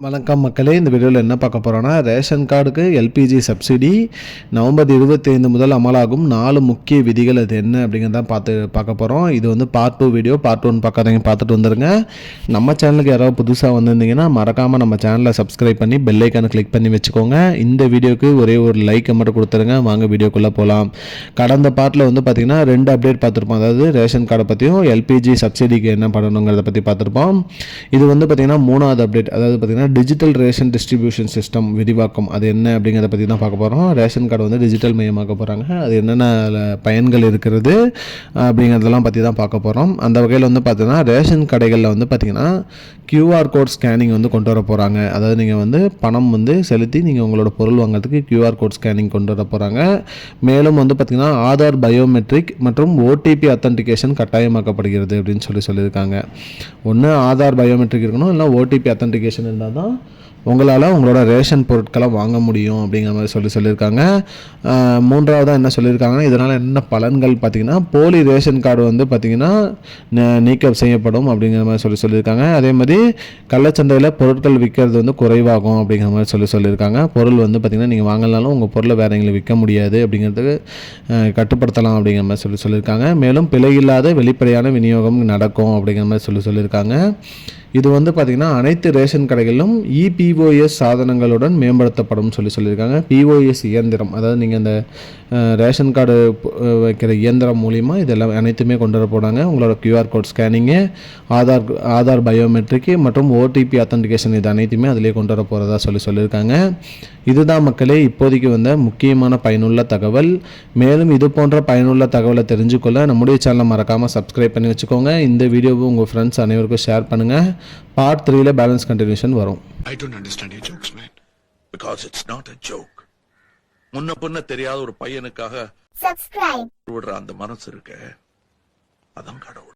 வணக்கம் மக்களே, இந்த வீடியோவில் என்ன பார்க்க போகிறோன்னா, ரேஷன் கார்டுக்கு எல்பிஜி சப்சிடி நவம்பர் 25 முதல் அமலாகும் 4 முக்கிய விதிகள் அது என்ன அப்படிங்கிறத பார்க்க போகிறோம். இது வந்து பார்ட் 2 வீடியோ. பார்ட் 1 பார்க்காதீங்க, பார்த்துட்டு வந்துடுங்க. நம்ம சேனலுக்கு யாராவது புதுசாக வந்திருந்தீங்கன்னா மறக்காமல் நம்ம சேனலை சப்ஸ்கிரைப் பண்ணி பெல் ஐக்கானை கிளிக் பண்ணி வச்சுக்கோங்க. இந்த வீடியோக்கு ஒரே ஒரு லைக்கை மட்டும் கொடுத்துருங்க. வாங்க வீடியோக்குள்ளே போகலாம். கடந்த பார்ட்டில் வந்து பார்த்திங்கன்னா 2 அப்டேட் பார்த்துருப்போம். அதாவது ரேஷன் கார்டை பற்றியும் எல்பிஜி சப்சிடிக்கு என்ன பண்ணணுங்கிறத பற்றி பார்த்துருப்போம். இது வந்து பார்த்திங்கன்னா 3வது அப்டேட். அதாவது பார்த்திங்கன்னா டிஜிட்டல் ரேஷன் டிஸ்ட்ரிபியூஷன் சிஸ்டம் விரிவாக்கம் அது என்ன அப்படிங்கிறத பற்றி தான் பார்க்க போகிறோம். ரேஷன் கார்டு வந்து டிஜிட்டல் மயமாக்க போகிறாங்க. அது என்னென்ன பயன்கள் இருக்கிறது அப்படிங்கிறதெல்லாம் பற்றி தான் பார்க்க போகிறோம். அந்த வகையில் வந்து பார்த்தீங்கன்னா ரேஷன் கடைகளில் வந்து பார்த்திங்கன்னா QR கோட் ஸ்கேனிங் வந்து கொண்டு வர போகிறாங்க. அதாவது நீங்கள் வந்து பணம் வந்து செலுத்தி நீங்கள் உங்களோட பொருள் வாங்குறதுக்கு QR கோட் ஸ்கேனிங் கொண்டு வர போகிறாங்க. மேலும் வந்து பார்த்திங்கன்னா ஆதார் பயோமெட்ரிக் மற்றும் OTP அத்தன்டிகேஷன் கட்டாயமாக்கப்படுகிறது அப்படின்னு சொல்லியிருக்காங்க. ஒன்று ஆதார் பயோமெட்ரிக் இருக்கணும், இல்லை OTP அத்தன்டிகேஷன் இருந்தால் தான் உங்களால் உங்களோட ரேஷன் பொருட்களை வாங்க முடியும் அப்படிங்கிற மாதிரி சொல்லியிருக்காங்க. மூன்றாவதாக என்ன சொல்லியிருக்காங்கன்னா, இதனால் என்ன பலன்கள் பார்த்திங்கன்னா போலி ரேஷன் கார்டு வந்து பார்த்திங்கன்னா நீக்கம் செய்யப்படும் அப்படிங்கிற மாதிரி சொல்லியிருக்காங்க. அதே மாதிரி கள்ளச்சந்தையில் பொருட்கள் விற்கிறது வந்து குறைவாகும் அப்படிங்கிற மாதிரி சொல்லியிருக்காங்க. பொருள் வந்து பார்த்திங்கன்னா நீங்கள் வாங்கலனாலும் உங்கள் பொருளை வேறு எங்களுக்கு விற்க முடியாது அப்படிங்கிறதுக்கு கட்டுப்படுத்தலாம் அப்படிங்கிற மாதிரி சொல்லியிருக்காங்க. மேலும் பிழையில்லாத வெளிப்படையான விநியோகம் நடக்கும் அப்படிங்கிற மாதிரி சொல்லியிருக்காங்க. இது வந்து பார்த்திங்கன்னா அனைத்து ரேஷன் கடைகளிலும் EPOS சாதனங்களுடன் மேம்படுத்தப்படும் சொல்லியிருக்காங்க. POS இயந்திரம், அதாவது நீங்கள் அந்த ரேஷன் கார்டு வைக்கிற இயந்திரம் மூலிமா இதெல்லாம் அனைத்துமே கொண்டு வர போனாங்க. உங்களோட QR code scanning, Aadhaar biometric மற்றும் OTP அத்தன்டிகேஷன் இது அனைத்துமே அதிலே கொண்டு வர போகிறதா சொல்லியிருக்காங்க. இதுதான் மக்களே இப்போதைக்கு வந்த முக்கியமான பயனுள்ள தகவல். மேலும் இது போன்ற பயனுள்ள தகவலை தெரிஞ்சுக்கொள்ள நம்முடைய சேனலை மறக்காமல் சப்ஸ்கிரைப் பண்ணி வச்சுக்கோங்க. இந்த வீடியோவை உங்கள் ஃப்ரெண்ட்ஸ் அனைவருக்கும் ஷேர் பண்ணுங்கள். பார்ட் 3ல பேலன்ஸ் கண்டினியூஷன் வரும். I don't understand your jokes, man. Because it's not a joke. முன்ன பொண்ண தெரியாத ஒரு பையனுக்காக விடுற அந்த மனசு இருக்க, அதான் கடவுள்.